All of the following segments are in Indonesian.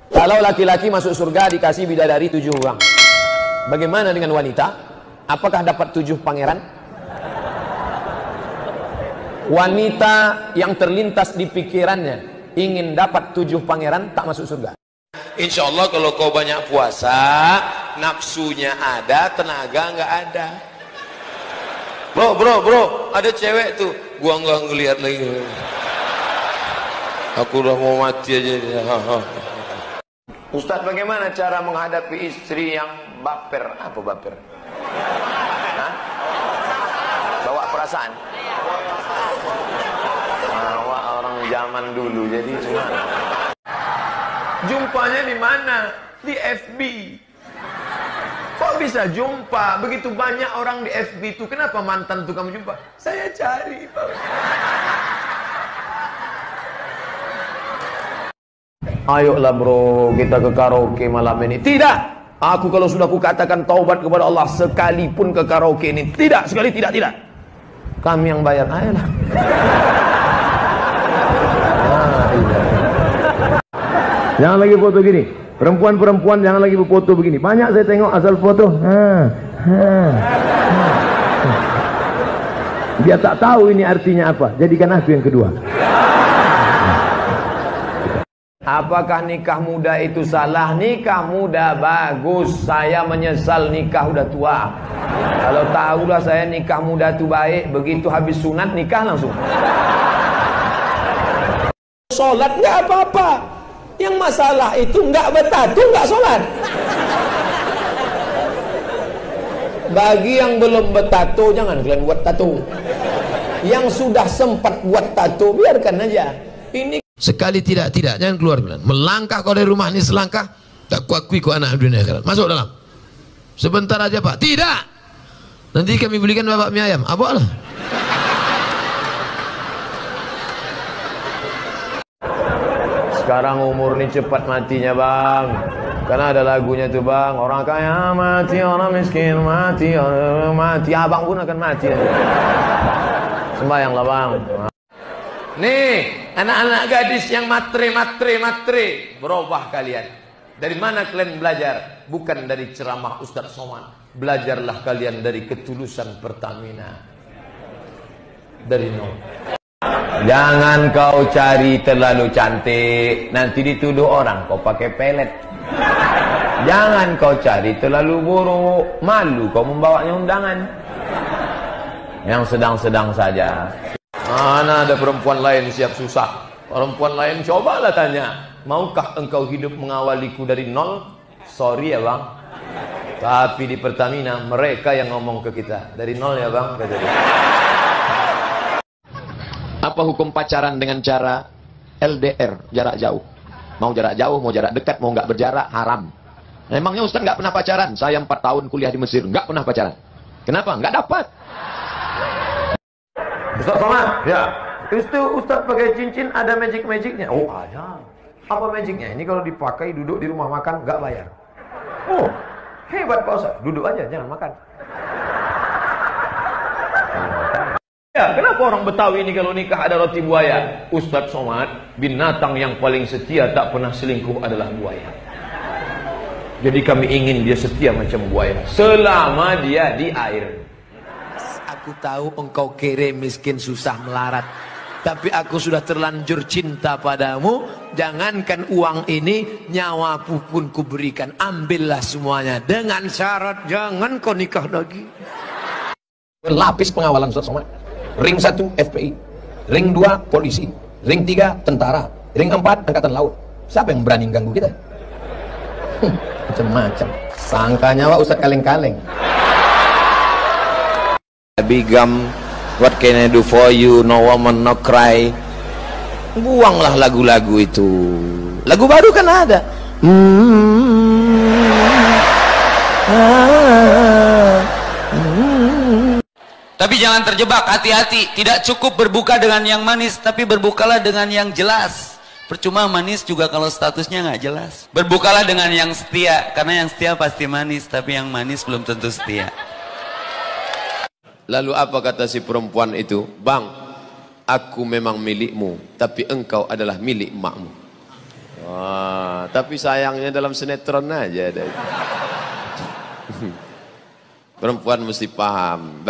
Kalau laki-laki masuk surga dikasih bidadari 7 orang, bagaimana dengan wanita? Apakah dapat 7 pangeran? Wanita yang terlintas di pikirannya ingin dapat 7 pangeran tak masuk surga. Insya Allah kalau kau banyak puasa, nafsunya ada, tenaga nggak ada. Bro, ada cewek tuh, gua nggak ngelihat lagi. Aku udah mau mati aja. Ustadz, bagaimana cara menghadapi istri yang baper? Apa baper? Hah? Bawa perasaan? Bawa orang zaman dulu, jadi cuma. Jumpanya di mana? Di FB. Kok bisa jumpa? Begitu banyak orang di FB itu. Kenapa mantan tuh kamu jumpa? Saya cari, Pak. Ayolah bro, kita ke karaoke malam ini. Tidak. Aku kalau sudah kukatakan taubat kepada Allah sekalipun ke karaoke ini. Tidak, sekali tidak. Kami yang bayar. Ayolah. Jangan lagi foto gini. Perempuan-perempuan jangan lagi berfoto begini. Banyak saya tengok asal foto. Dia tak tahu ini artinya apa. Jadikan aku yang kedua. Apakah nikah muda itu salah? Nikah muda bagus. Saya menyesal nikah udah tua. Kalau tahulah saya nikah muda itu baik, begitu habis sunat nikah langsung. Sholat nggak apa-apa. Yang masalah itu nggak bertatu, nggak sholat. Bagi yang belum bertato, jangan kalian buat tato. Yang sudah sempat buat tato, biarkan aja. Ini sekali tidak, jangan keluar. Melangkah kau dari rumah ini selangkah, tak kuakui kau anak dunia akhirat. Masuk dalam. Sebentar aja Pak. Tidak. Nanti kami belikan bapak mie ayam. Apa lah? Sekarang umur ini cepat matinya bang. Karena ada lagunya tuh bang. Orang kaya mati, orang miskin mati, orang mati. Abang pun akan mati. Sembayanglah bang. Nih, anak-anak gadis yang matre. Berubah kalian. Dari mana kalian belajar? Bukan dari ceramah Ustadz Somad. Belajarlah kalian dari ketulusan Pertamina. Dari nol. Jangan kau cari terlalu cantik, nanti dituduh orang kau pakai pelet. Jangan kau cari terlalu buruk, malu kau membawanya undangan. Yang sedang-sedang saja. Mana ada perempuan lain siap susah? Perempuan lain cobalah tanya, maukah engkau hidup mengawaliku dari nol? Sorry ya bang, tapi di Pertamina mereka yang ngomong ke kita dari nol ya bang. Apa hukum pacaran dengan cara LDR, jarak jauh? Mau jarak jauh, mau jarak dekat, mau nggak berjarak, haram. Emangnya Ustaz nggak pernah pacaran? Saya 4 tahun kuliah di Mesir, nggak pernah pacaran. Kenapa? Nggak dapat. Ustaz Somad, ya. Itu Ustaz pakai cincin ada magic-magicnya? Oh ada. Apa magicnya? Ini kalau dipakai duduk di rumah makan nggak bayar. Oh hebat Pak Ustaz. Duduk aja, jangan makan. Ya, kenapa orang Betawi ini kalau nikah ada roti buaya? Ustadz Somad, binatang yang paling setia tak pernah selingkuh adalah buaya. Jadi kami ingin dia setia macam buaya selama dia di air. Aku tahu engkau kere, miskin, susah, melarat. Tapi aku sudah terlanjur cinta padamu. Jangankan uang ini, nyawaku pun kuberikan. Ambillah semuanya dengan syarat jangan kau nikah lagi. Berlapis pengawalan Ustadz Somad. Ring 1 FPI, ring 2 polisi, ring 3 tentara, ring 4 angkatan laut. Siapa yang berani ganggu kita? Macam-macam. Sangka nyawa Ustaz kaleng-kaleng. Bigam, what can I do for you? No woman, no cry. Buanglah lagu-lagu itu. Lagu baru kan ada. Tapi jangan terjebak, hati-hati. Tidak cukup berbuka dengan yang manis, tapi berbukalah dengan yang jelas. Percuma manis juga kalau statusnya nggak jelas. Berbukalah dengan yang setia, karena yang setia pasti manis, tapi yang manis belum tentu setia. Lalu apa kata si perempuan itu? Bang, aku memang milikmu, tapi engkau adalah milik emakmu. Wah, tapi sayangnya dalam sinetron aja ada. Perempuan mesti paham.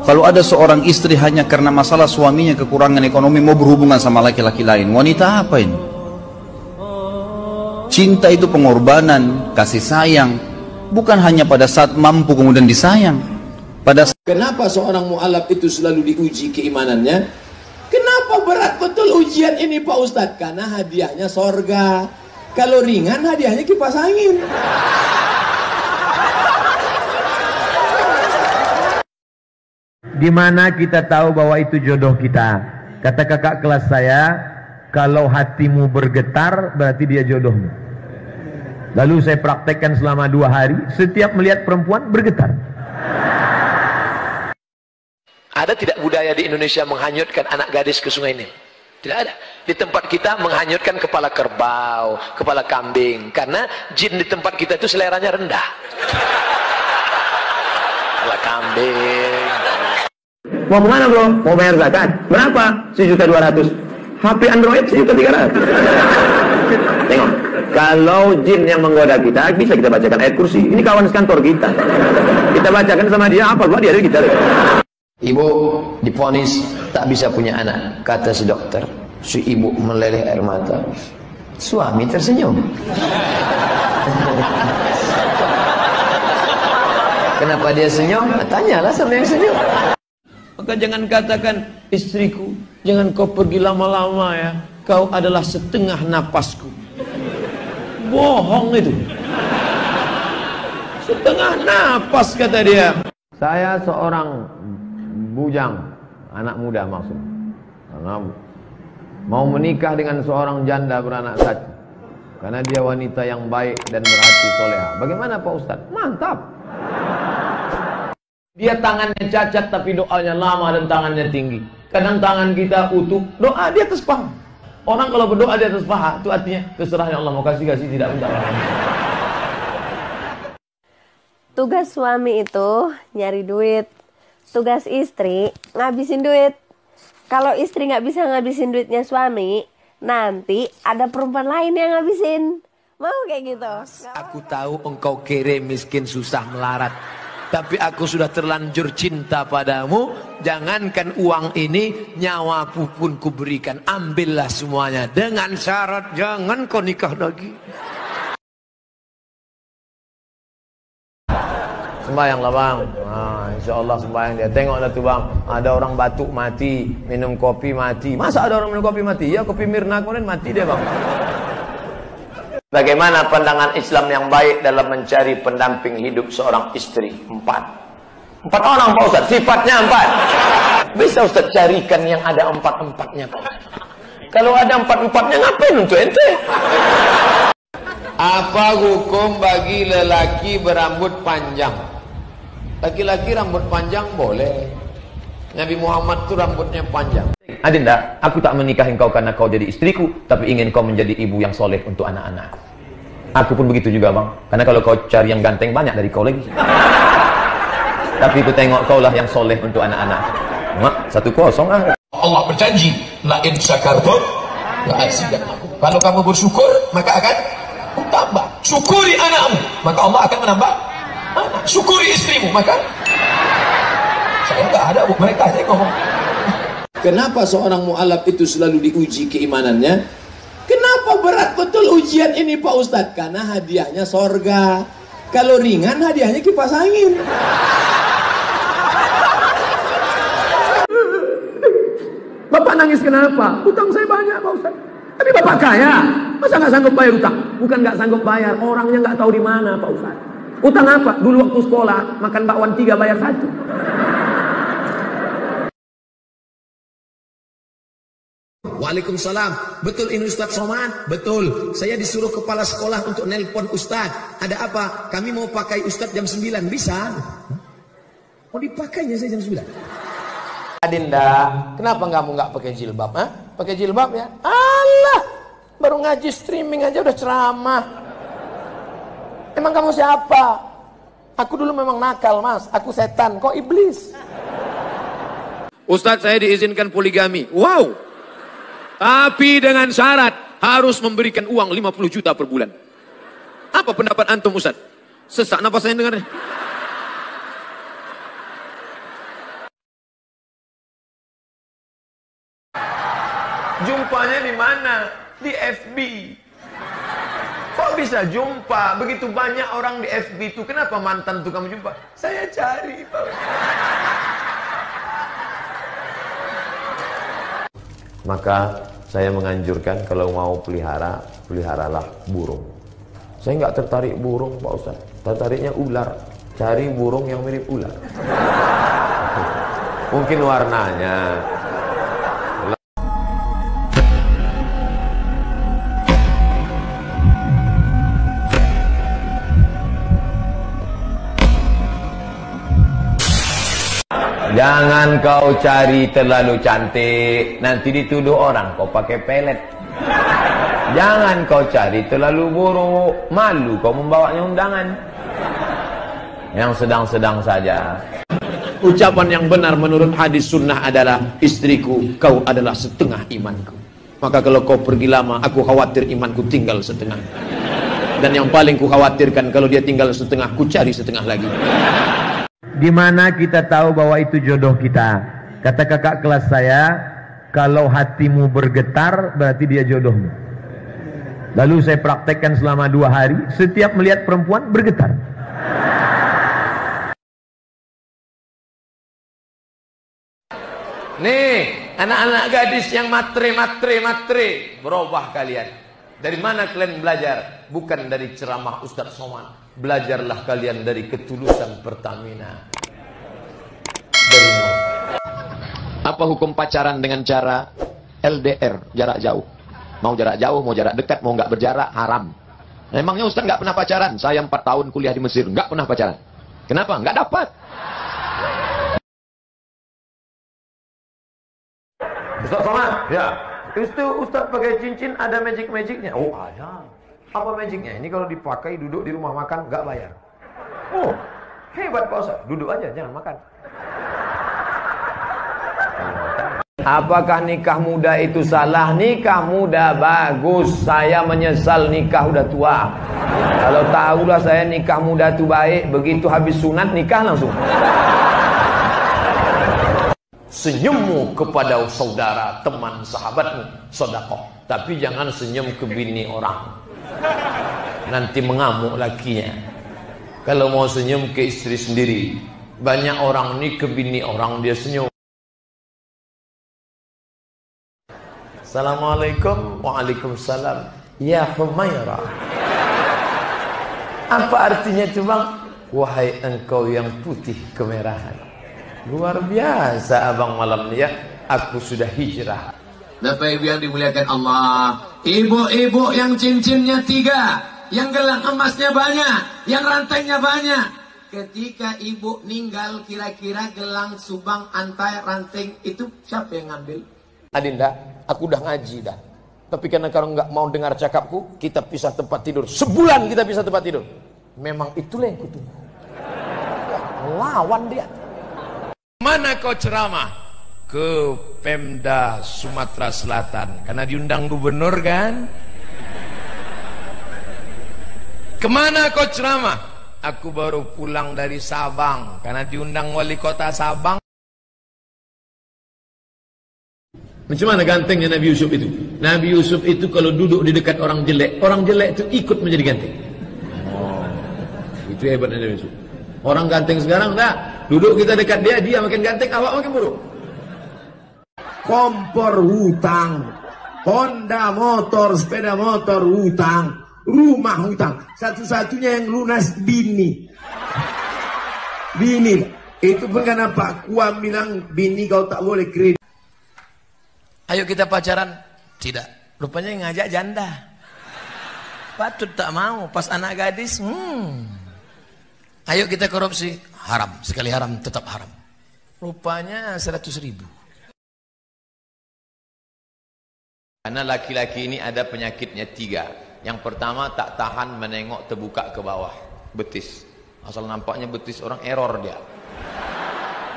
Kalau ada seorang istri hanya karena masalah suaminya kekurangan ekonomi mau berhubungan sama laki-laki lain, wanita apa ini? Cinta itu pengorbanan, kasih sayang, bukan hanya pada saat mampu kemudian disayang. Kenapa seorang mu'alaf itu selalu diuji keimanannya? Kenapa berat betul ujian ini Pak Ustadz? Karena hadiahnya sorga. Kalau ringan hadiahnya kipas angin. Di mana kita tahu bahwa itu jodoh kita? Kata kakak kelas saya, kalau hatimu bergetar berarti dia jodohmu. Lalu saya praktekkan selama 2 hari, setiap melihat perempuan bergetar. Ada tidak budaya di Indonesia menghanyutkan anak gadis ke Sungai Nil? Tidak ada. Di tempat kita menghanyutkan kepala kerbau, kepala kambing, karena jin di tempat kita itu seleranya rendah. Kepala kambing. Mau kemana bro? Mau bayar zakat. Berapa? 1.200.000. HP Android 1.300.000. Tengok, kalau jin yang menggoda kita, bisa kita bacakan ayat kursi. Ini kawan sekantor kita. Kita bacakan sama dia, apa gua dia kita. Ibu divonis tak bisa punya anak. Kata si dokter, si ibu meleleh air mata. Suami tersenyum. Kenapa dia senyum? Tanyalah sama yang senyum. Maka jangan katakan, istriku, jangan kau pergi lama-lama ya. Kau adalah setengah napasku. Bohong itu. Setengah napas kata dia. Saya seorang bujang, anak muda maksudnya. Karena mau menikah dengan seorang janda beranak satu. Karena dia wanita yang baik dan berhati soleha. Bagaimana Pak Ustadz? Mantap. Dia tangannya cacat tapi doanya lama dan tangannya tinggi. Kadang tangan kita utuh, doa di atas paha. Orang kalau berdoa di atas paha, itu artinya terserahnya Allah mau kasih-kasih, tidak minta. Tugas suami itu nyari duit. Tugas istri ngabisin duit. Kalau istri nggak bisa ngabisin duitnya suami, nanti ada perempuan lain yang ngabisin. Mau kayak gitu? Aku tahu engkau kere, miskin, susah, melarat. Tapi aku sudah terlanjur cinta padamu. Jangankan uang ini, nyawaku pun kuberikan. Ambillah semuanya. Dengan syarat jangan kau nikah lagi. Sembayanglah bang. Nah, insya Allah sembayang dia. Tengoklah tuh bang. Ada orang batuk mati, minum kopi mati. Masa ada orang minum kopi mati? Ya kopi Mirna kemudian mati dia bang. Bagaimana pandangan Islam yang baik dalam mencari pendamping hidup seorang istri? 4 orang Pak Ustaz. Sifatnya 4. Bisa Ustaz carikan yang ada 4-4-nya Pak. Kalau ada 4-4-nya ngapain untuk ente? Apa hukum bagi lelaki berambut panjang? Laki-laki rambut panjang boleh. Nabi Muhammad itu rambutnya panjang. Adinda, aku tak menikahi engkau karena kau jadi istriku, tapi ingin kau menjadi ibu yang soleh untuk anak-anakku. Aku pun begitu juga bang. Karena kalau kau cari yang ganteng banyak dari kau lagi. Tapi aku tengok kau lah yang soleh untuk anak-anakku. Mak, 1-0 ah. Allah berjanji, la in syakartum la azidannakum. Kalau kamu bersyukur, maka akan tambah. Syukuri anakmu, maka Allah akan menambah anak. Syukuri istrimu, maka saya nggak ada bu, mereka saya ngomong. Kenapa seorang mu'alaf itu selalu diuji keimanannya? Kenapa berat betul ujian ini Pak Ustadz? Karena hadiahnya sorga. Kalau ringan hadiahnya kipas angin. Bapak nangis kenapa? Utang saya banyak Pak Ustadz. Tapi Bapak kaya. Masa nggak sanggup bayar utang? Bukan nggak sanggup bayar, orangnya nggak tahu di mana Pak Ustadz. Utang apa? Dulu waktu sekolah makan bakwan 3 bayar 1. Waalaikumsalam. Betul ini Ustadz Somad? Betul. Saya disuruh kepala sekolah untuk nelpon Ustadz. Ada apa? Kami mau pakai Ustadz jam 9. Bisa? Mau dipakainya saya jam 9. Adinda, kenapa kamu nggak pakai jilbab? Hah? Pakai jilbab ya? Allah, baru ngaji streaming aja udah ceramah. Emang kamu siapa? Aku dulu memang nakal mas. Aku setan, kok iblis? Ustadz saya diizinkan poligami. Wow. Tapi dengan syarat harus memberikan uang 50 juta per bulan. Apa pendapat antum Ustaz? Sesak napas saya dengarnya. Jumpanya di mana? Di FB. Kok bisa jumpa? Begitu banyak orang di FB itu. Kenapa mantan itu kamu jumpa? Saya cari, Pak. Maka saya menganjurkan kalau mau pelihara, peliharalah burung. Saya nggak tertarik burung, Pak Ustaz. Tertariknya ular. Cari burung yang mirip ular. Mungkin warnanya. Jangan kau cari terlalu cantik, nanti dituduh orang kau pakai pelet. Jangan kau cari terlalu buruk, malu kau membawanya undangan. Yang sedang-sedang saja. Ucapan yang benar menurut hadis sunnah adalah, istriku, kau adalah setengah imanku. Maka kalau kau pergi lama, aku khawatir imanku tinggal setengah. Dan yang paling ku khawatirkan, kalau dia tinggal setengah, ku cari setengah lagi. Di mana kita tahu bahwa itu jodoh kita? Kata kakak kelas saya, kalau hatimu bergetar berarti dia jodohmu. Lalu saya praktekkan selama 2 hari, setiap melihat perempuan bergetar. Nih, anak-anak gadis yang matre, berubah kalian. Dari mana kalian belajar? Bukan dari ceramah Ustadz Somad. Belajarlah kalian dari ketulusan Pertamina. Dari nol. Apa hukum pacaran dengan cara LDR, jarak jauh? Mau jarak jauh, mau jarak dekat, mau nggak berjarak, haram. Memangnya Ustadz nggak pernah pacaran? Saya 4 tahun kuliah di Mesir, nggak pernah pacaran. Kenapa? Nggak dapat. Ustadz Somad, ya. Itu Ustadz pakai cincin ada magic-magicnya. Oh ada. Apa magicnya? Ini kalau dipakai duduk di rumah makan nggak bayar. Oh hebat Pak Ustadz. Duduk aja jangan makan. Apakah nikah muda itu salah? Nikah muda bagus. Saya menyesal nikah udah tua. Kalau tahulah saya nikah muda itu baik, begitu habis sunat nikah langsung. Senyummu kepada saudara, teman, sahabatmu, sedekah. Tapi jangan senyum ke bini orang. Nanti mengamuk lakinya. Kalau mau senyum ke istri sendiri. Banyak orang nih ke bini orang dia senyum. Assalamualaikum. Waalaikumsalam. Ya Humaira. Apa artinya itu bang? Wahai engkau yang putih kemerahan. Luar biasa abang malam ini ya. Aku sudah hijrah. Bapak Ibu yang dimuliakan Allah, ibu-ibu yang cincinnya 3, yang gelang emasnya banyak, yang rantainya banyak. Ketika ibu meninggal, kira-kira gelang, subang, antai, ranting itu siapa yang ngambil? Adinda, aku udah ngaji dah. Tapi karena kalau nggak mau dengar cakapku, kita pisah tempat tidur. Sebulan kita pisah tempat tidur. Memang itulah yang kutunggu. Lawan dia. Mana kau ceramah? Ke Pemda Sumatera Selatan. Karena diundang gubernur kan? Kemana kau ceramah? Aku baru pulang dari Sabang. Karena diundang wali kota Sabang. Macam mana gantengnya Nabi Yusuf itu? Nabi Yusuf itu kalau duduk di dekat orang jelek itu ikut menjadi ganteng. Oh, itu hebatnya Nabi Yusuf. Orang ganteng sekarang enggak. Duduk kita dekat dia, dia makin ganteng, awak makin buruk. Kompor hutang, Honda motor, sepeda motor hutang, rumah hutang. Satu-satunya yang lunas bini. Bini. Itu pun kenapa Kuam bilang bini kau tak boleh kredit. Ayo kita pacaran. Tidak. Rupanya yang ngajak janda. Patut tak mau. Pas anak gadis. Ayo kita korupsi. Haram. Sekali haram tetap haram. Rupanya 100.000. Karena laki-laki ini ada penyakitnya 3. Yang pertama tak tahan menengok terbuka ke bawah. Betis. Asal nampaknya betis orang error dia.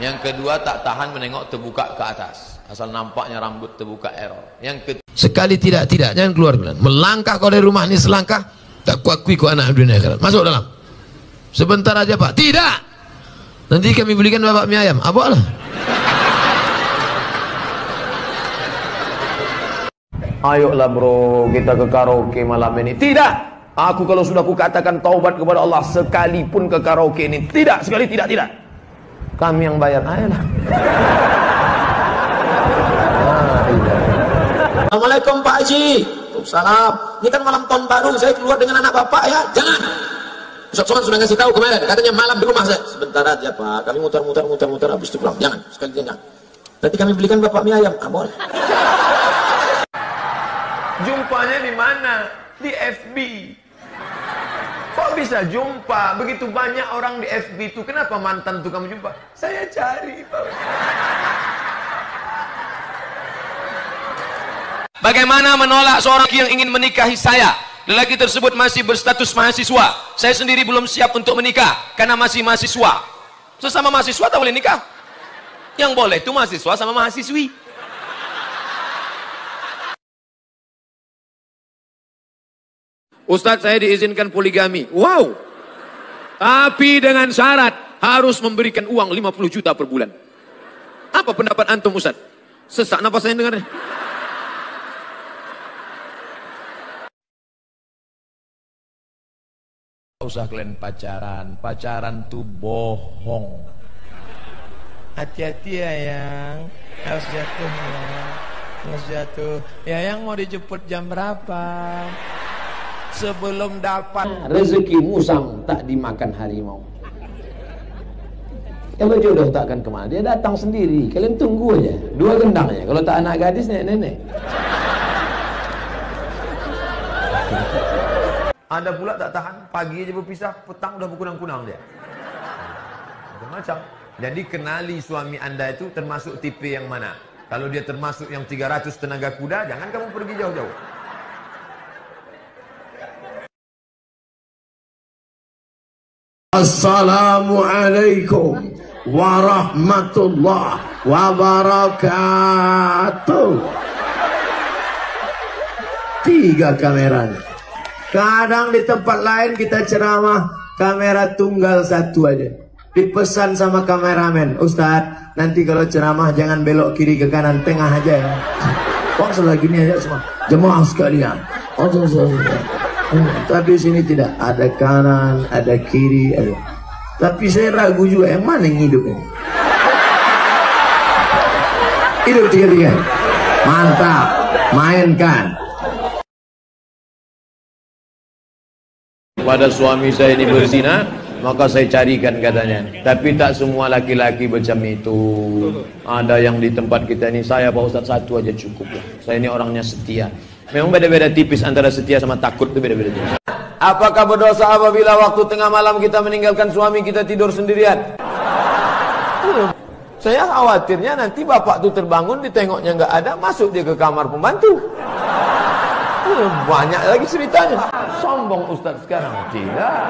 Yang kedua, tak tahan menengok terbuka ke atas. Asal nampaknya rambut terbuka error. Yang ketiga, sekali tidak, jangan keluar bulan. Melangkah kau dari rumah ini selangkah, tak kuakui kau anak dunia akhirat. Masuk dalam. Sebentar aja Pak. Tidak. Nanti kami belikan bapak mie ayam. Apa lah? Ayolah bro, kita ke karaoke malam ini. Tidak. Aku kalau sudah kukatakan taubat kepada Allah sekalipun ke karaoke ini, tidak, sekali tidak. Kami yang bayar. Ayolah. Assalamualaikum Pak Haji. Salam. Ini kan malam tahun baru, saya keluar dengan anak bapak ya. Jangan. Ustaz Somad sudah ngasih tahu kemarin, katanya malam di rumah saya. Sebentar aja Pak, kami muter habis itu pulang. Jangan, sekali jangan. Nanti kami belikan bapak mie ayam. Boleh. Jumpanya di mana? Di FB. Kok bisa jumpa? Begitu banyak orang di FB itu. Kenapa mantan itu kamu jumpa? Saya cari, Pak. Bagaimana menolak seorang yang ingin menikahi saya? Lelaki tersebut masih berstatus mahasiswa. Saya sendiri belum siap untuk menikah karena masih mahasiswa. Sesama mahasiswa tak boleh nikah. Yang boleh itu mahasiswa sama mahasiswi. Ustadz, saya diizinkan poligami. Wow. Tapi dengan syarat harus memberikan uang 50 juta per bulan. Apa pendapat antum Ustadz? Sesak napas saya dengarnya. Usah kalian pacaran tuh bohong. Hati-hati ya yang harus jatuh ya, harus jatuh. Ya yang mau dijemput jam berapa? Sebelum dapat rezeki musang tak dimakan harimau. Kalau jodoh takkan kemana, dia datang sendiri. Kalian tunggu aja, 2 gendangnya. Kalau tak anak gadis, nenek-nenek. Ada pula tak tahan, pagi aja berpisah, petang udah berkunang-kunang dia. Macam-macam. Jadi kenali suami anda itu termasuk tipe yang mana. Kalau dia termasuk yang 300 tenaga kuda, jangan kamu pergi jauh-jauh. Assalamualaikum warahmatullahi wabarakatuh. 3 kameranya. Kadang di tempat lain kita ceramah, kamera tunggal 1 aja. Dipesan sama kameramen, Ustadz, nanti kalau ceramah jangan belok kiri ke kanan, tengah aja ya. Kok sebelah gini aja semua. Jemaah sekalian. Tapi sini tidak, ada kanan, ada kiri, ada. Tapi saya ragu juga yang mana yang hidup ini. Hidup 3-3. Mantap, mainkan. Pada suami saya ini berzina, maka saya carikan katanya. Tapi tak semua laki-laki macam itu. Ada yang di tempat kita ini, saya Pak Ustadz 1 aja cukup lah. Saya ini orangnya setia. Memang beda-beda tipis antara setia sama takut, itu beda-beda tipis. Apakah berdosa apabila waktu tengah malam kita meninggalkan suami kita tidur sendirian? Saya khawatirnya nanti bapak tuh terbangun, ditengoknya nggak ada, masuk dia ke kamar pembantu. Banyak lagi ceritanya. Sombong Ustadz sekarang? Tidak.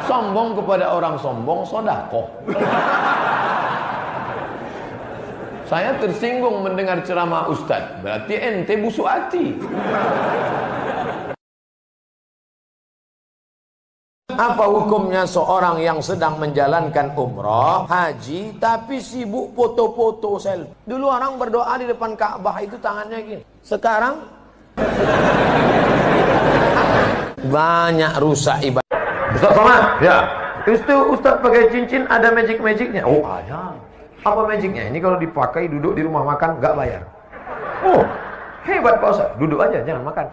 Sombong kepada orang sombong, sodako. Saya tersinggung mendengar ceramah Ustadz. Berarti ente busuk hati. Apa hukumnya seorang yang sedang menjalankan umroh, haji, tapi sibuk foto-foto selfie? Dulu orang berdoa di depan Ka'bah itu tangannya gini. Sekarang banyak rusak ibadah. Ustaz Somad, ya. Itu Ustaz pakai cincin ada magic-magicnya. Oh ada. Apa magicnya? Ini kalau dipakai duduk di rumah makan nggak bayar. Oh hebat Pak Ustaz. Duduk aja jangan makan.